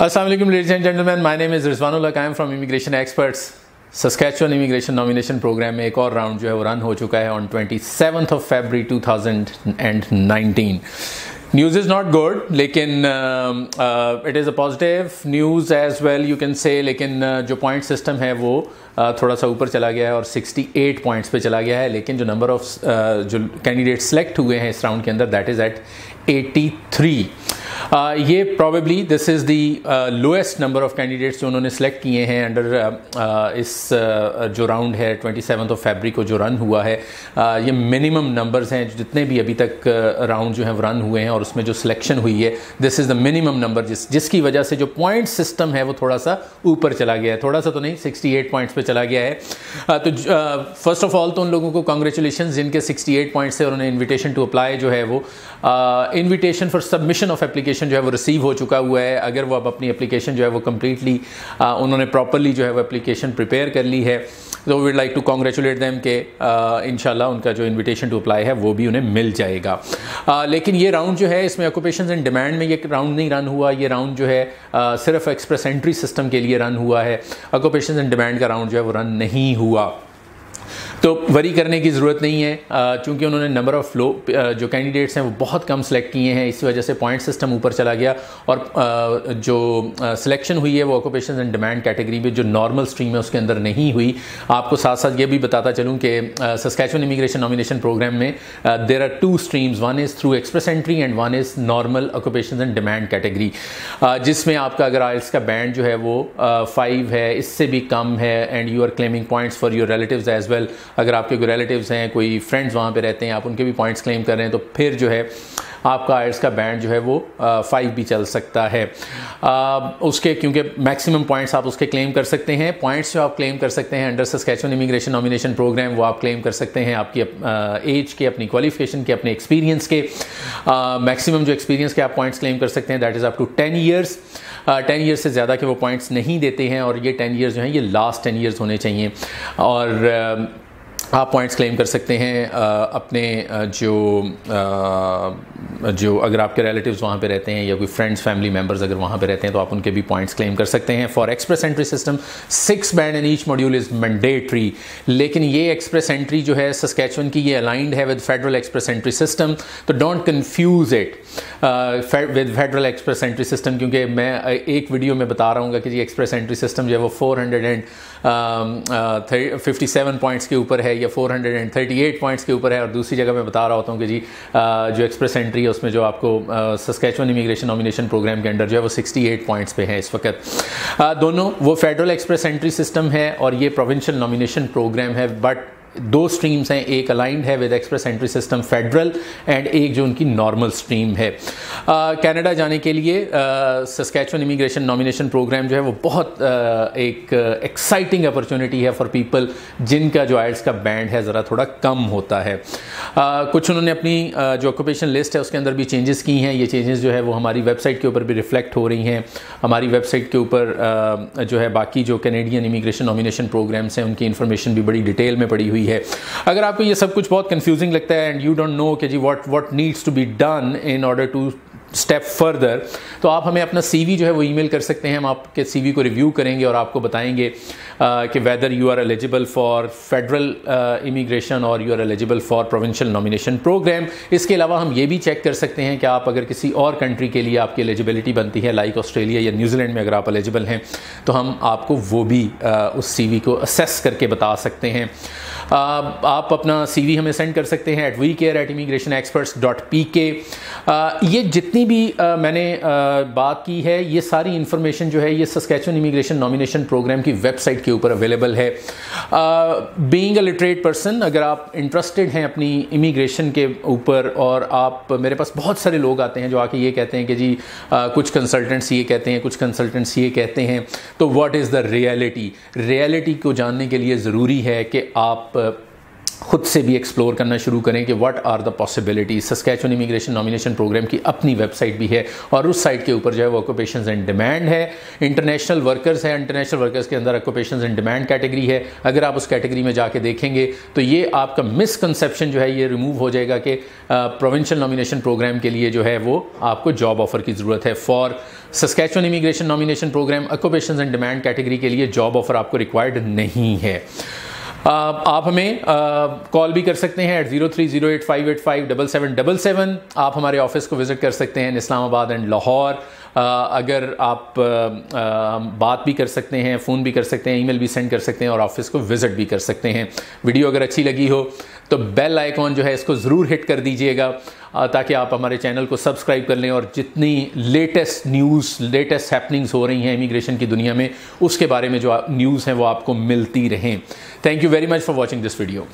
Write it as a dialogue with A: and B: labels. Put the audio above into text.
A: Assalamu alaikum, ladies and gentlemen. My name is Rizwanul Haq. I am from Immigration Experts. Saskatchewan Immigration Nomination Program में एक और round जो है वो run हो चुका है on 27th of February 2019. News is not good, लेकिन it is a positive news as well you can say. लेकिन जो पॉइंट सिस्टम है वो थोड़ा सा ऊपर चला गया है और 68 पॉइंट्स पे चला गया है. लेकिन जो नंबर ऑफ जो कैंडिडेट सेलेक्ट हुए हैं इस राउंड के अंदर, दैट इज़ एट 83. ये probably this is the lowest number of candidates जो उन्होंने सेलेक्ट किए हैं अंडर इस जो राउंड है 27th of February को जो रन हुआ है. ये मिनिमम नंबर्स हैं जितने भी अभी तक राउंड जो है वो रन हुए हैं और उसमें जो सिलेक्शन हुई है, this is the minimum number जिसकी वजह से जो पॉइंट सिस्टम है वो थोड़ा सा ऊपर चला गया है. थोड़ा सा तो नहीं, 68 पॉइंट्स पे चला गया है. तो फर्स्ट ऑफ ऑल तो उन लोगों को कॉन्ग्रेचुलेशन जिनके 68 पॉइंट्स से उन्होंने इन्विटेशन टू अप्लाई जो है वो invitation for submission of application जो है वो रिसीव हो चुका हुआ है. अगर वो अब अपनी एप्लीकेशन जो है वो कम्प्लीटली उन्होंने प्रॉपरली जो है वो एप्लीकेशन प्रिपेयर कर ली है, तो we would like to congratulate them के इंशाल्लाह उनका जो इन्विटेशन टू अप्लाई है वो भी उन्हें मिल जाएगा. लेकिन ये राउंड जो है इसमें ऑक्यूपेशंस एंड डिमांड में ये राउंड नहीं रन हुआ. ये राउंड जो है सिर्फ एक्सप्रेस एंट्री सिस्टम के लिए रन हुआ है. ऑक्यूपेशंस एंड डिमांड का राउंड जो है वो रन नहीं हुआ. तो वरी करने की ज़रूरत नहीं है, चूँकि उन्होंने नंबर ऑफ़ जो कैंडिडेट्स हैं वो बहुत कम सेलेक्ट किए हैं. इस वजह से पॉइंट सिस्टम ऊपर चला गया और जो सिलेक्शन हुई है वो ऑक्यूपेशन एंड डिमांड कैटेगरी में जो नॉर्मल स्ट्रीम है उसके अंदर नहीं हुई. आपको साथ साथ ये भी बताता चलूँ कि सस्कैचुअन इमिग्रेशन नॉमिनेशन प्रोग्राम में there are 2 streams. One is through express entry and one is normal occupation and demand category, जिसमें आपका अगर आइल्स का बैंड जो है वो 5 है, इससे भी कम है, and you are claiming points for your relatives as well. अगर आपके कोई रिलेटिव्स हैं, कोई फ्रेंड्स वहाँ पे रहते हैं, आप उनके भी पॉइंट्स क्लेम कर रहे हैं, तो फिर जो है आपका आइल्स का बैंड जो है वो 5 भी चल सकता है. उसके क्योंकि मैक्सिमम पॉइंट्स आप उसके क्लेम कर सकते हैं. पॉइंट्स जो आप क्लेम कर सकते हैं under Saskatchewan immigration nomination program वो आप क्लेम कर सकते हैं आपकी एज के, अपनी क्वालिफिकेशन के, अपने एक्सपीरियंस के. मैक्सिमम जो एक्सपीरियंस के आप पॉइंट्स क्लेम कर सकते हैं that is up to 10 years. 10 years से ज़्यादा के वो पॉइंट्स नहीं देते हैं और ये 10 ईयर्स जो हैं ये लास्ट 10 ईयर्स होने चाहिए. और आप पॉइंट्स क्लेम कर सकते हैं अपने जो अगर आपके रिलेटिव्स वहाँ पे रहते हैं या कोई फ्रेंड्स फैमिली मेम्बर्स अगर वहाँ पे रहते हैं तो आप उनके भी पॉइंट्स क्लेम कर सकते हैं. For express entry system 6 band in each module is mandatory. लेकिन ये एक्सप्रेस एंट्री जो है सस्कैचुअन की ये अलाइंड है with federal express entry system, तो don't confuse it with federal express entry system. क्योंकि मैं एक वीडियो में बता रहा हूँ कि जी एक्सप्रेस एंट्री सिस्टम जो है वो 457 पॉइंट्स के ऊपर है या 438 पॉइंट्स के ऊपर है, और दूसरी जगह मैं बता रहा होता हूँ कि जी जो एक्सप्रेस एंट्री है उसमें जो आपको सस्कैचुअन इमिग्रेशन नॉमिनेशन प्रोग्राम के अंडर जो है वो 68 पॉइंट्स पे है इस वक्त. दोनों वो फेडरल एक्सप्रेस एंट्री सिस्टम है और ये प्रोविंशियल नॉमिनेशन प्रोग्राम है, बट 2 स्ट्रीम्स हैं. एक अलाइंड है with express entry system federal and एक जो उनकी नॉर्मल स्ट्रीम है. कनाडा जाने के लिए सस्कैचुअन इमिग्रेशन नॉमिनेशन प्रोग्राम जो है वो बहुत एक एक्साइटिंग अपॉर्चुनिटी है फॉर पीपल जिनका जो आइल्स का बैंड है ज़रा थोड़ा कम होता है. कुछ उन्होंने अपनी जो ऑक्यूपेशन लिस्ट है उसके अंदर भी चेंजेस की हैं. ये चेंजेस जो है वो हमारी वेबसाइट के ऊपर भी रिफ्लेक्ट हो रही हैं. हमारी वेबसाइट के ऊपर जो है बाकी जो कैनेडियन इमिग्रेशन नॉमिनेशन प्रोग्राम्स हैं उनकी इन्फॉर्मेशन भी बड़ी डिटेल में पड़ी हुई है. अगर आपको ये सब कुछ बहुत कंफ्यूजिंग लगता है एंड यू डोंट नो कि जी what needs to be done in order to step further, तो आप हमें अपना CV जो है वो ईमेल कर सकते हैं. हम आपके CV को रिव्यू करेंगे और आपको बताएंगे कि whether you are eligible for federal immigration और you are eligible for provincial nomination programme. इसके अलावा हम ये भी चेक कर सकते हैं कि आप अगर किसी और कंट्री के लिए आपकी एलिजिबिलिटी बनती है लाइक ऑस्ट्रेलिया या न्यूजीलैंड में अगर आप एलिजिबल हैं तो हम आपको वो भी उस CV को असेस करके बता सकते हैं. आप अपना CV हमें सेंड कर सकते हैं vcare@immigrationexperts.pk. ये जितनी भी मैंने बात की है ये सारी इन्फॉर्मेशन जो है ये सस्कैचुअन इमिग्रेशन नॉमिनेशन प्रोग्राम की वेबसाइट के ऊपर अवेलेबल है. बीइंग अ लिटरेट पर्सन, अगर आप इंटरेस्टेड हैं अपनी इमिग्रेशन के ऊपर, और आप मेरे पास बहुत सारे लोग आते हैं जो आके ये कहते हैं कि जी कुछ कंसल्टेंट्स ये कहते हैं, कुछ कंसल्टेंट्स ये कहते हैं, तो what is the reality. Reality को जानने के लिए ज़रूरी है कि आप खुद से भी एक्सप्लोर करना शुरू करें कि what are the possibilities. Saskatchewan immigration nomination program की अपनी वेबसाइट भी है और उस साइट के ऊपर जो है वो ऑक्यूपेशंस इन डिमांड है, इंटरनेशनल वर्कर्स है, इंटरनेशनल वर्कर्स के अंदर ऑक्यूपेशंस इन डिमांड कैटेगरी है। अगर आप उस कैटेगरी में जाके देखेंगे तो ये आपका मिसकंसेप्शन जो है ये रिमूव हो जाएगा कि प्रोविंशियल नॉमिनेशन प्रोग्राम के लिए जो है वो आपको जॉब ऑफर की ज़रूरत है। For Saskatchewan immigration nomination program occupations in demand category के लिए जॉब ऑफर आपको रिक्वायर्ड नहीं है। आप हमें कॉल भी कर सकते हैं at 030858577777। आप हमारे ऑफिस को विज़िट कर सकते हैं इस्लामाबाद एंड लाहौर। अगर आप बात भी कर सकते हैं, फ़ोन भी कर सकते हैं, ईमेल भी सेंड कर सकते हैं और ऑफिस को विज़िट भी कर सकते हैं। वीडियो अगर अच्छी लगी हो तो बेल आइकॉन जो है इसको ज़रूर हिट कर दीजिएगा ताकि आप हमारे चैनल को सब्सक्राइब कर लें और जितनी लेटेस्ट न्यूज़, लेटेस्ट हैपनिंग्स हो रही हैं इमिग्रेशन की दुनिया में, उसके बारे में जो न्यूज़ हैं वो आपको मिलती रहें। Thank you very much for watching this video.